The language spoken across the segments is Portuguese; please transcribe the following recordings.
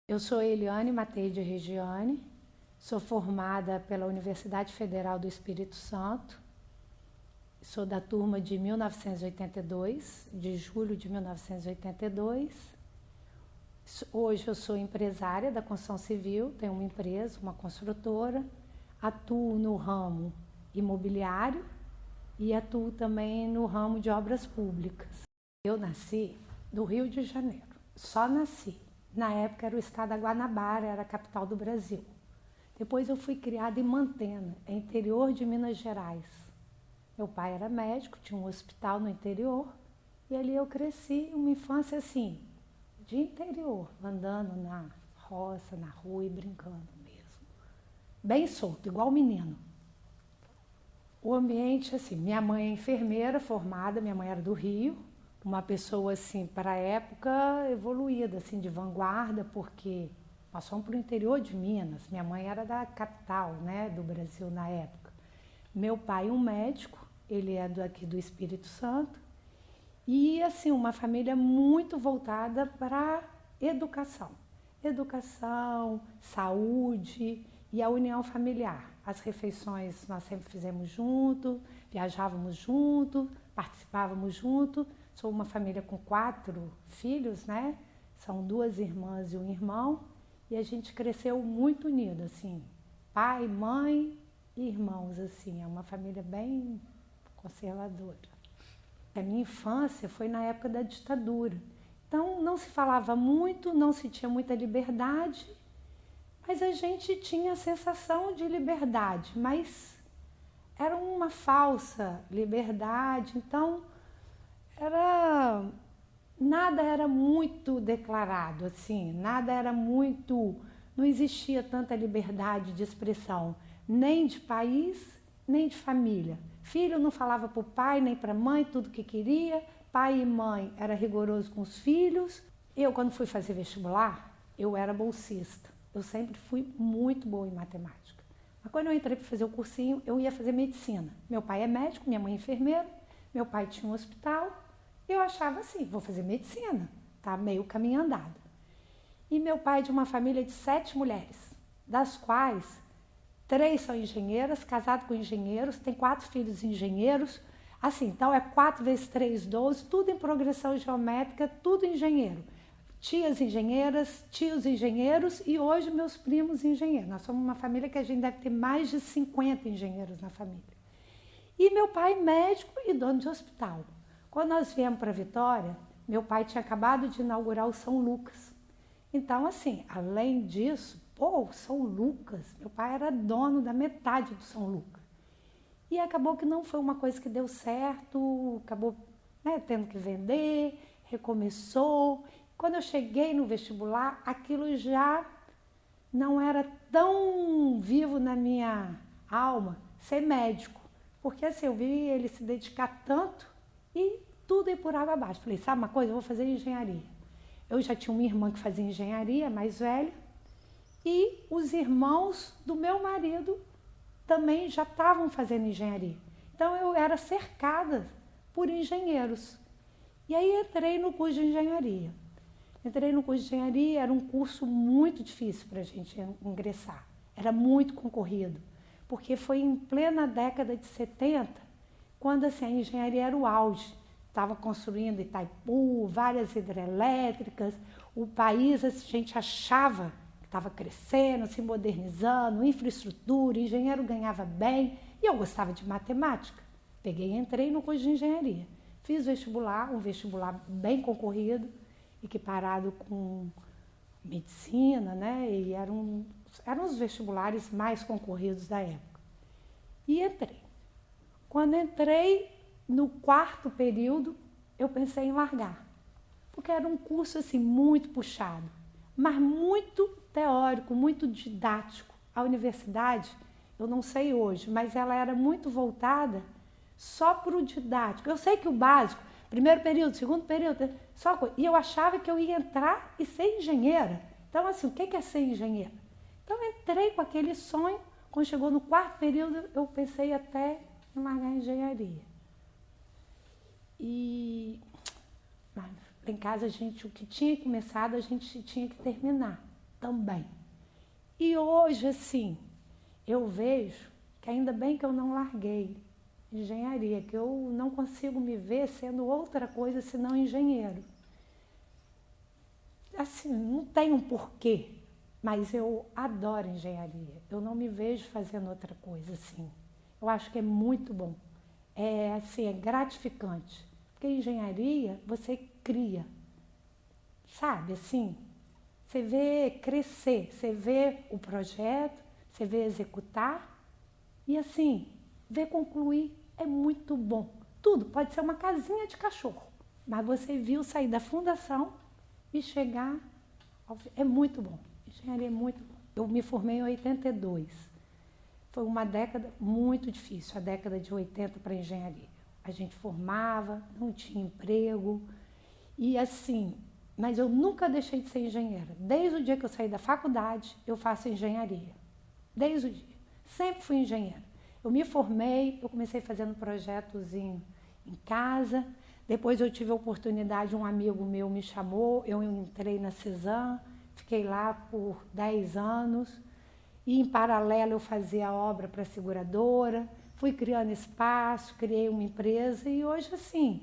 Eu sou Eliane Matei de Regiane, sou formada pela Universidade Federal do Espírito Santo, sou da turma de 1982, de julho de 1982. Hoje eu sou empresária da construção civil, tenho uma empresa, uma construtora, atuo no ramo imobiliário e atuo também no ramo de obras públicas. Eu nasci no Rio de Janeiro, só nasci. Na época era o estado da Guanabara, era a capital do Brasil. Depois eu fui criada em Mantena, interior de Minas Gerais. Meu pai era médico, tinha um hospital no interior, e ali eu cresci uma infância assim, de interior, andando na roça, na rua e brincando mesmo. Bem solto, igual menino. O ambiente, assim, minha mãe é enfermeira formada, minha mãe era do Rio, uma pessoa, assim, para a época evoluída, assim, de vanguarda, porque nós fomos para o interior de Minas, minha mãe era da capital, né, do Brasil na época. Meu pai, um médico, ele é aqui do Espírito Santo, e, assim, uma família muito voltada para educação. Educação, saúde e a união familiar. As refeições nós sempre fizemos junto, viajávamos junto, participávamos junto. Sou uma família com 4 filhos, né? São 2 irmãs e um irmão. E a gente cresceu muito unido, assim. Pai, mãe e irmãos, assim. É uma família bem conservadora. A minha infância foi na época da ditadura. Então não se falava muito, não se tinha muita liberdade, mas a gente tinha a sensação de liberdade, mas era uma falsa liberdade, então nada era muito declarado, assim, nada era muito, não existia tanta liberdade de expressão, nem de país, nem de família. Filho não falava para o pai nem para a mãe tudo o que queria, pai e mãe era rigoroso com os filhos. Eu, quando fui fazer vestibular, eu era bolsista. Eu sempre fui muito boa em matemática. Mas quando eu entrei para fazer o cursinho, eu ia fazer medicina. Meu pai é médico, minha mãe é enfermeira, meu pai tinha um hospital. Eu achava assim, vou fazer medicina, tá meio caminho andado. E meu pai é de uma família de 7 mulheres, das quais 3 são engenheiras, casado com engenheiros, tem 4 filhos engenheiros. Assim, então é 4 vezes 3, 12, tudo em progressão geométrica, tudo engenheiro. Tias engenheiras, tios engenheiros e hoje meus primos engenheiros. Nós somos uma família que a gente deve ter mais de 50 engenheiros na família. E meu pai médico e dono de hospital. Quando nós viemos para Vitória, meu pai tinha acabado de inaugurar o São Lucas. Então, assim, além disso, o São Lucas, meu pai era dono da metade do São Lucas. E acabou que não foi uma coisa que deu certo, acabou, né, tendo que vender, recomeçou. Quando eu cheguei no vestibular, aquilo já não era tão vivo na minha alma ser médico. Porque assim, eu vi ele se dedicar tanto e tudo ir por água abaixo. Falei, sabe uma coisa? Eu vou fazer engenharia. Eu já tinha uma irmã que fazia engenharia, mais velha, e os irmãos do meu marido também já estavam fazendo engenharia. Então eu era cercada por engenheiros. E aí entrei no curso de engenharia. Entrei no curso de engenharia, era um curso muito difícil para a gente ingressar. Era muito concorrido, porque foi em plena década de 70, quando assim, a engenharia era o auge. Estava construindo Itaipu, várias hidrelétricas, o país, a gente achava que estava crescendo, se modernizando, infraestrutura, engenheiro ganhava bem, e eu gostava de matemática. Peguei e entrei no curso de engenharia. Fiz vestibular, um vestibular bem concorrido, equiparado com medicina, né? E eram os vestibulares mais concorridos da época. E entrei. Quando entrei no 4º período, eu pensei em largar, porque era um curso assim muito puxado, mas muito teórico, muito didático. A universidade, eu não sei hoje, mas ela era muito voltada só para o didático. Eu sei que o básico, primeiro período, segundo período, só coisa. E eu achava que eu ia entrar e ser engenheira. Então, assim, o que é ser engenheira? Então, eu entrei com aquele sonho. Quando chegou no 4º período, eu pensei até em largar a engenharia. E lá em casa, o que tinha começado, a gente tinha que terminar. também. E hoje, assim, eu vejo que ainda bem que eu não larguei engenharia, que eu não consigo me ver sendo outra coisa senão engenheiro. Assim, não tem um porquê, mas eu adoro engenharia. Eu não me vejo fazendo outra coisa assim. Eu acho que é muito bom. É assim, é gratificante. Porque engenharia você cria, sabe, assim, você vê crescer, você vê o projeto, você vê executar e assim, ver concluir é muito bom. Tudo, pode ser uma casinha de cachorro, mas você viu sair da fundação e chegar é muito bom. Engenharia é muito bom. Eu me formei em 82. Foi uma década muito difícil, a década de 80 para engenharia. A gente formava, não tinha emprego e assim, mas eu nunca deixei de ser engenheira. Desde o dia que eu saí da faculdade, eu faço engenharia. Desde o dia. Sempre fui engenheira. Eu me formei, eu comecei fazendo projetos em casa. Depois eu tive a oportunidade, um amigo meu me chamou, eu entrei na Cezam, fiquei lá por 10 anos. E em paralelo eu fazia obra para a seguradora, fui criando espaço, criei uma empresa e hoje assim,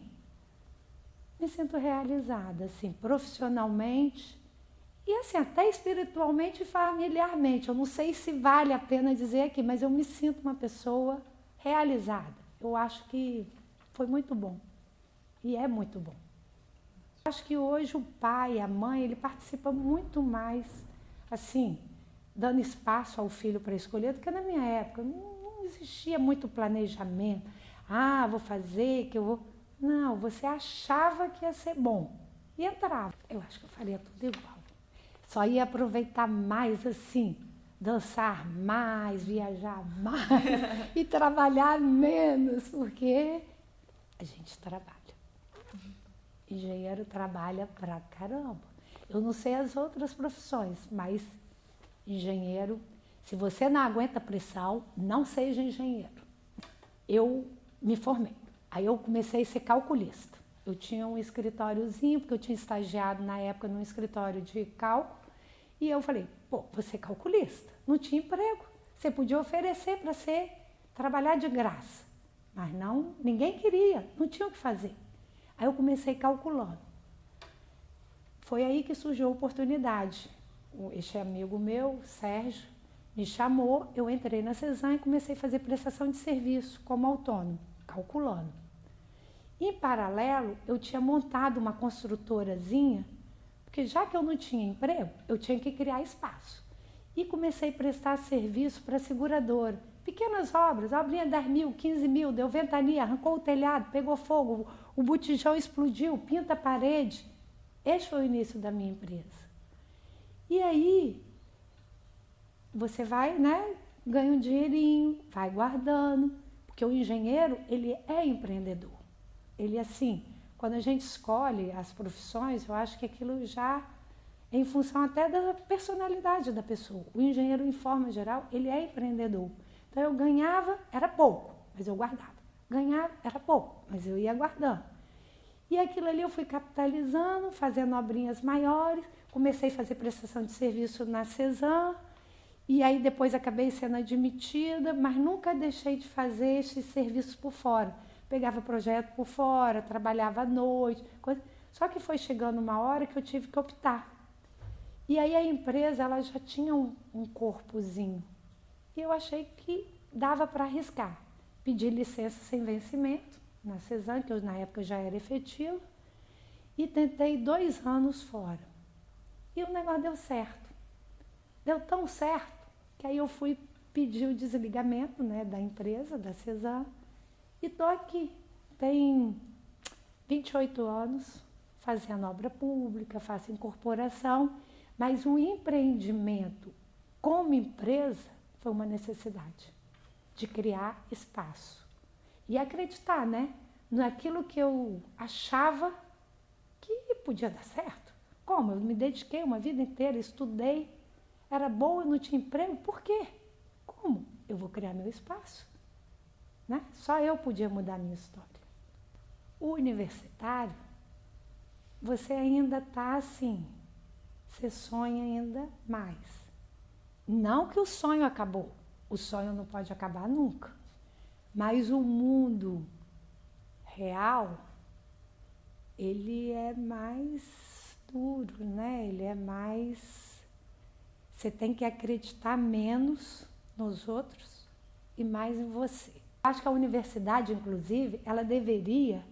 me sinto realizada, assim, profissionalmente e assim, até espiritualmente e familiarmente. Eu não sei se vale a pena dizer aqui, mas eu me sinto uma pessoa realizada. Eu acho que foi muito bom e é muito bom. Eu acho que hoje o pai, a mãe, ele participa muito mais, assim, dando espaço ao filho para escolher do que na minha época. Não existia muito planejamento. Ah, vou fazer, que eu vou... Não, você achava que ia ser bom e entrava. Eu acho que eu faria tudo igual. Só ia aproveitar mais assim, dançar mais, viajar mais e trabalhar menos, porque a gente trabalha. Engenheiro trabalha pra caramba. Eu não sei as outras profissões, mas engenheiro, se você não aguenta pressão, não seja engenheiro. Eu me formei. Aí eu comecei a ser calculista. Eu tinha um escritóriozinho, porque eu tinha estagiado na época num escritório de cálculo. E eu falei, pô, você é calculista, não tinha emprego. Você podia oferecer para trabalhar de graça. Mas não, ninguém queria, não tinha o que fazer. Aí eu comecei calculando. Foi aí que surgiu a oportunidade. Este amigo meu, Sérgio, me chamou, eu entrei na Cezam e comecei a fazer prestação de serviço como autônomo, calculando. Em paralelo, eu tinha montado uma construtorazinha, porque já que eu não tinha emprego, eu tinha que criar espaço. E comecei a prestar serviço para a seguradora. Pequenas obras, obrinha 10 mil, 15 mil, deu ventania, arrancou o telhado, pegou fogo, o botijão explodiu, pinta a parede. Esse foi o início da minha empresa. E aí, você vai, né, ganha um dinheirinho, vai guardando, porque o engenheiro, ele é empreendedor. Ele, assim, quando a gente escolhe as profissões, eu acho que aquilo já é em função até da personalidade da pessoa. O engenheiro, em forma geral, ele é empreendedor. Então, eu ganhava, era pouco, mas eu guardava. Ganhava, era pouco, mas eu ia guardando. E aquilo ali eu fui capitalizando, fazendo obrinhas maiores, comecei a fazer prestação de serviço na Cezam, e aí depois acabei sendo admitida, mas nunca deixei de fazer esses serviços por fora. Pegava projeto por fora, trabalhava à noite, coisa. Só que foi chegando uma hora que eu tive que optar. E aí a empresa ela já tinha um corpozinho. E eu achei que dava para arriscar. Pedi licença sem vencimento na Cezam, que eu, na época já era efetiva, e tentei 2 anos fora. E o negócio deu certo. Deu tão certo que aí eu fui pedir o desligamento, né, da empresa, da Cezam, e estou aqui. Tem 28 anos fazendo obra pública, faço incorporação, mas o empreendimento como empresa foi uma necessidade de criar espaço. E acreditar, né, naquilo que eu achava que podia dar certo. Como? Eu me dediquei uma vida inteira, estudei, era boa, não tinha emprego, por quê? Como? Eu vou criar meu espaço. Né? Só eu podia mudar a minha história. O universitário, você ainda está assim, você sonha ainda mais. Não que o sonho acabou, o sonho não pode acabar nunca, mas o mundo real, ele é mais duro, né? Ele é mais... Você tem que acreditar menos nos outros e mais em você. Acho que a universidade, inclusive, ela deveria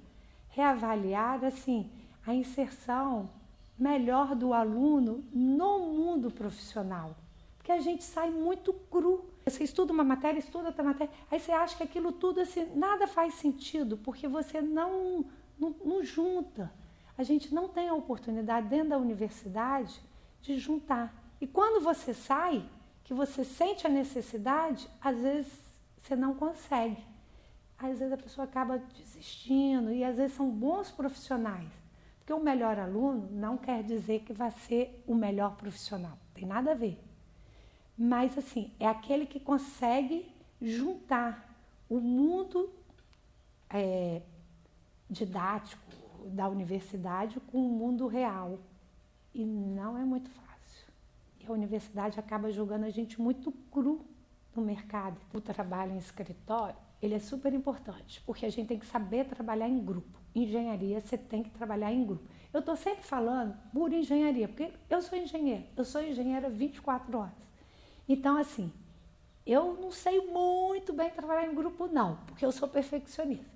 reavaliar, assim, a inserção melhor do aluno no mundo profissional. Porque a gente sai muito cru. Você estuda uma matéria, estuda outra matéria, aí você acha que aquilo tudo, assim, nada faz sentido, porque você não junta. A gente não tem a oportunidade dentro da universidade de juntar. E quando você sai, que você sente a necessidade, às vezes você não consegue. Às vezes a pessoa acaba desistindo e às vezes são bons profissionais. Porque o melhor aluno não quer dizer que vai ser o melhor profissional. Tem nada a ver. Mas assim, é aquele que consegue juntar o mundo didático da universidade com o mundo real. E não é muito fácil. E a universidade acaba jogando a gente muito cru no mercado. O trabalho em escritório, ele é super importante, porque a gente tem que saber trabalhar em grupo. Engenharia, você tem que trabalhar em grupo. Eu estou sempre falando por engenharia, porque eu sou engenheira 24 horas. Então, assim, eu não sei muito bem trabalhar em grupo, não, porque eu sou perfeccionista.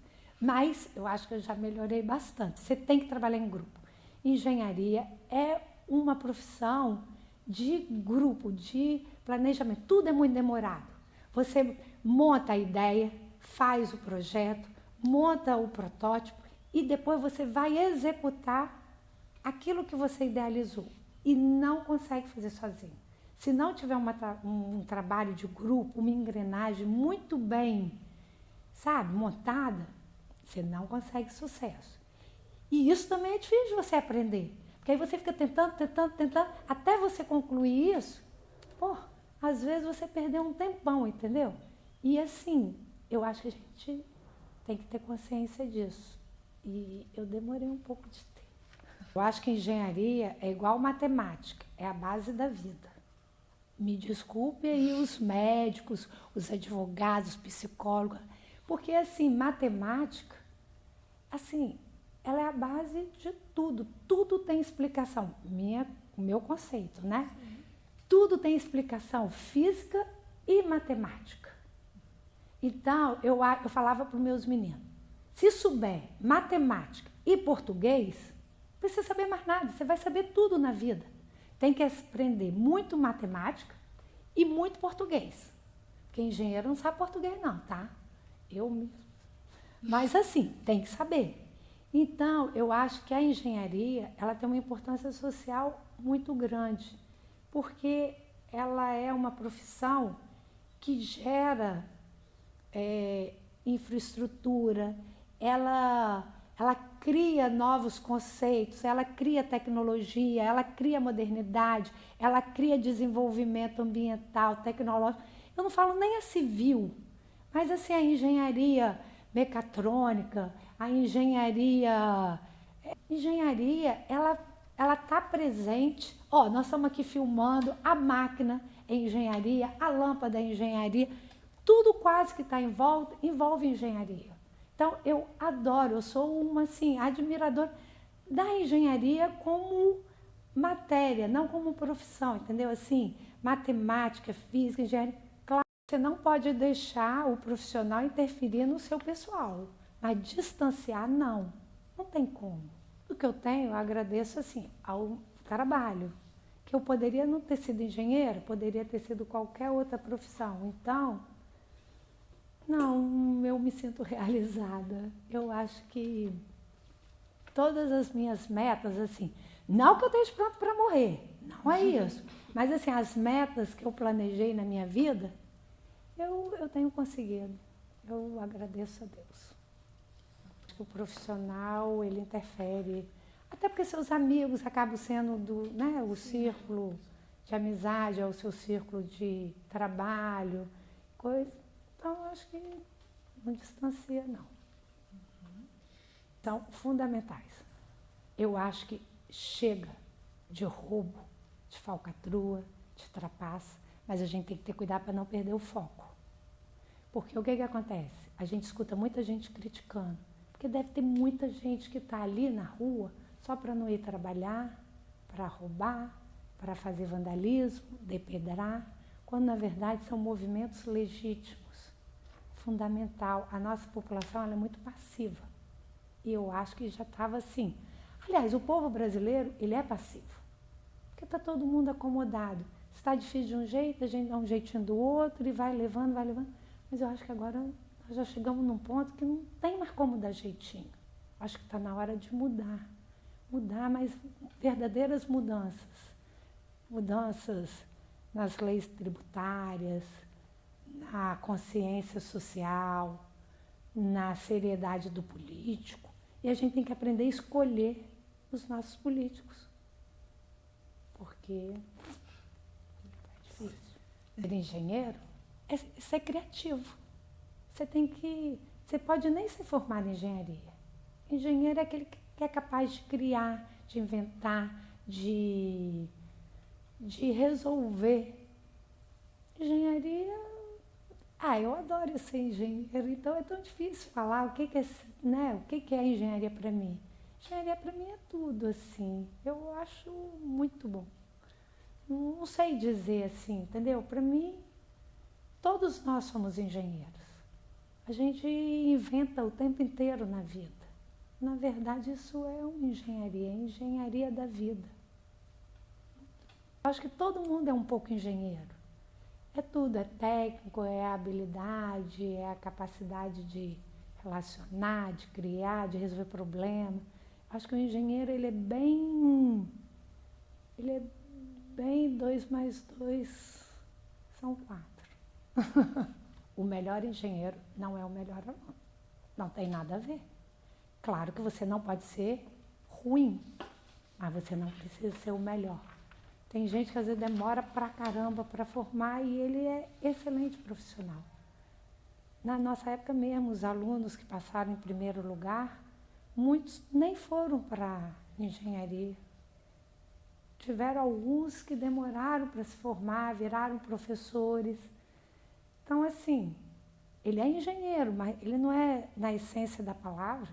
Mas eu acho que eu já melhorei bastante. Você tem que trabalhar em grupo. Engenharia é uma profissão de grupo, de planejamento. Tudo é muito demorado. Você monta a ideia, faz o projeto, monta o protótipo e depois você vai executar aquilo que você idealizou e não consegue fazer sozinho. Se não tiver um trabalho de grupo, uma engrenagem muito bem, sabe, montada, você não consegue sucesso. E isso também é difícil de você aprender. Porque aí você fica tentando, até você concluir isso, pô, às vezes você perdeu um tempão, entendeu? E assim, eu acho que a gente tem que ter consciência disso. E eu demorei um pouco de ter. Eu acho que engenharia é igual matemática, é a base da vida. Me desculpe aí os médicos, os advogados, os psicólogos, porque assim, matemática, assim, ela é a base de tudo. Tudo tem explicação. O meu conceito, né? Tudo tem explicação física e matemática. Então, eu falava para os meus meninos, se souber matemática e português, não precisa saber mais nada, você vai saber tudo na vida. Tem que aprender muito matemática e muito português. Porque engenheiro não sabe português não, tá? Eu mesmo. Mas assim, tem que saber. Então, eu acho que a engenharia, ela tem uma importância social muito grande, porque ela é uma profissão que gera infraestrutura, ela cria novos conceitos, ela cria tecnologia, ela cria modernidade, ela cria desenvolvimento ambiental, tecnológico. Eu não falo nem a civil, mas assim, a engenharia mecatrônica, a engenharia, ela está presente. Ó, nós estamos aqui filmando, a máquina é engenharia, a lâmpada é engenharia, tudo quase que está em volta, envolve engenharia. Então, eu adoro, eu sou uma, assim, admiradora da engenharia como matéria, não como profissão, entendeu? Assim, matemática, física, engenharia. Claro, você não pode deixar o profissional interferir no seu pessoal, mas distanciar, não. Não tem como. O que eu tenho, eu agradeço, assim, ao trabalho. Que eu poderia não ter sido engenheira, poderia ter sido qualquer outra profissão. Então, não, eu me sinto realizada. Eu acho que todas as minhas metas, assim, não que eu esteja pronto para morrer, não é isso. Mas, assim, as metas que eu planejei na minha vida, eu tenho conseguido. Eu agradeço a Deus. Acho que o profissional, ele interfere. Até porque seus amigos acabam sendo o círculo de amizade, é o seu círculo de trabalho, coisa. Então, acho que não distancia, não. São fundamentais. Eu acho que chega de roubo, de falcatrua, de trapaça, mas a gente tem que ter cuidado para não perder o foco. Porque o que acontece? A gente escuta muita gente criticando, porque deve ter muita gente que está ali na rua só para não ir trabalhar, para roubar, para fazer vandalismo, depedrar, quando na verdade são movimentos legítimos. Fundamental. A nossa população ela é muito passiva. E eu acho que já estava assim. Aliás, o povo brasileiro, ele é passivo. Porque está todo mundo acomodado. Se está difícil de um jeito, a gente dá um jeitinho do outro e vai levando, vai levando. Mas eu acho que agora nós já chegamos num ponto que não tem mais como dar jeitinho. Acho que está na hora de mudar. Mudar, mas verdadeiras mudanças. Mudanças nas leis tributárias, na consciência social, na seriedade do político. E a gente tem que aprender a escolher os nossos políticos. Porque é difícil. Ser engenheiro é ser criativo. Você pode nem ser formado em engenharia. Engenheiro é aquele que é capaz de criar, de inventar, de resolver. Engenharia, eu adoro ser engenheiro, então é tão difícil falar o que é engenharia para mim. Engenharia para mim é tudo, assim, eu acho muito bom. Não sei dizer assim, entendeu? Para mim, todos nós somos engenheiros. A gente inventa o tempo inteiro na vida. Na verdade, isso é uma engenharia, é engenharia da vida. Eu acho que todo mundo é um pouco engenheiro. É tudo, é técnico, é a habilidade, é a capacidade de relacionar, de criar, de resolver problemas. Acho que o engenheiro, ele é bem 2 mais 2 são 4. O melhor engenheiro não é o melhor aluno. Não tem nada a ver. Claro que você não pode ser ruim, mas você não precisa ser o melhor. Tem gente que às vezes demora pra caramba para formar e ele é excelente profissional. Na nossa época mesmo, os alunos que passaram em primeiro lugar, muitos nem foram para engenharia. Tiveram alguns que demoraram para se formar, viraram professores. Então, assim, ele é engenheiro, mas ele não é, na essência da palavra,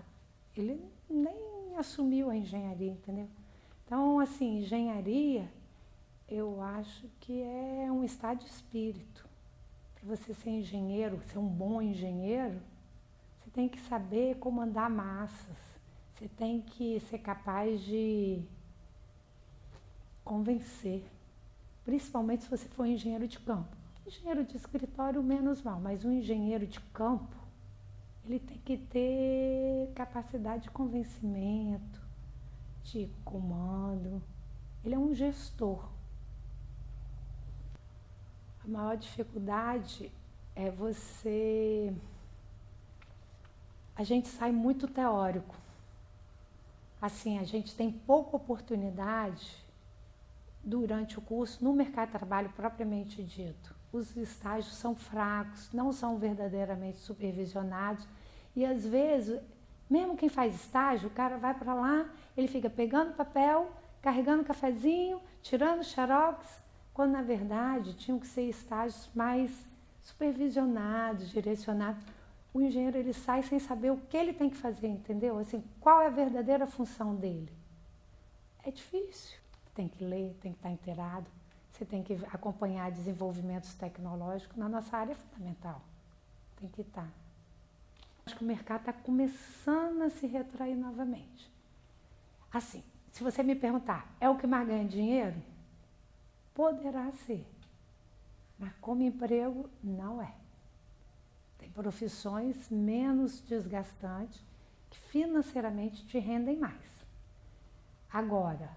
ele nem assumiu a engenharia, entendeu? Então, assim, engenharia, eu acho que é um estado de espírito. Para você ser engenheiro, ser um bom engenheiro, você tem que saber comandar massas. Você tem que ser capaz de convencer. Principalmente se você for engenheiro de campo. Engenheiro de escritório, menos mal, mas um engenheiro de campo, ele tem que ter capacidade de convencimento, de comando. Ele é um gestor. A maior dificuldade é a gente sai muito teórico. Assim, a gente tem pouca oportunidade durante o curso no mercado de trabalho propriamente dito. Os estágios são fracos, não são verdadeiramente supervisionados e às vezes, mesmo quem faz estágio, o cara vai para lá, ele fica pegando papel, carregando cafezinho, tirando xerox, quando na verdade tinham que ser estágios mais supervisionados, direcionados. O engenheiro ele sai sem saber o que ele tem que fazer, entendeu? Assim, qual é a verdadeira função dele? É difícil. Tem que ler, tem que estar inteirado, você tem que acompanhar desenvolvimentos tecnológicos. Na nossa área é fundamental, tem que estar. Acho que o mercado está começando a se retrair novamente. Assim, se você me perguntar, é o que mais ganha dinheiro? Poderá ser, mas como emprego, não é. Tem profissões menos desgastantes que financeiramente te rendem mais. Agora,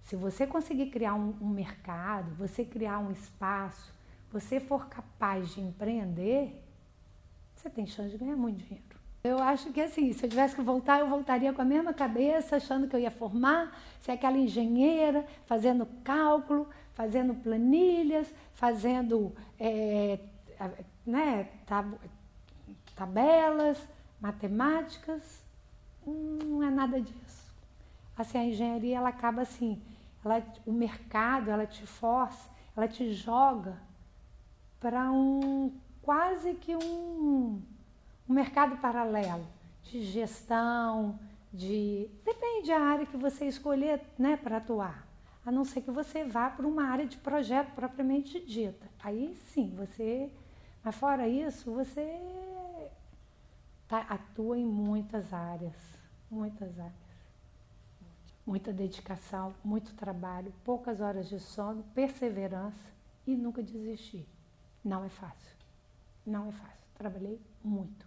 se você conseguir criar um mercado, você criar um espaço, você for capaz de empreender, você tem chance de ganhar muito dinheiro. Eu acho que assim, se eu tivesse que voltar, eu voltaria com a mesma cabeça, achando que eu ia formar, ser aquela engenheira, fazendo cálculo, fazendo planilhas, fazendo tabelas, matemáticas. Não é nada disso. Assim, a engenharia ela acaba assim, o mercado, ela te força, ela te joga para quase que um mercado paralelo de gestão, depende da área que você escolher, né, para atuar. A não ser que você vá para uma área de projeto propriamente dita. Aí sim, mas fora isso, você atua em muitas áreas. Muita dedicação, muito trabalho, poucas horas de sono, perseverança e nunca desistir. Não é fácil. Trabalhei muito.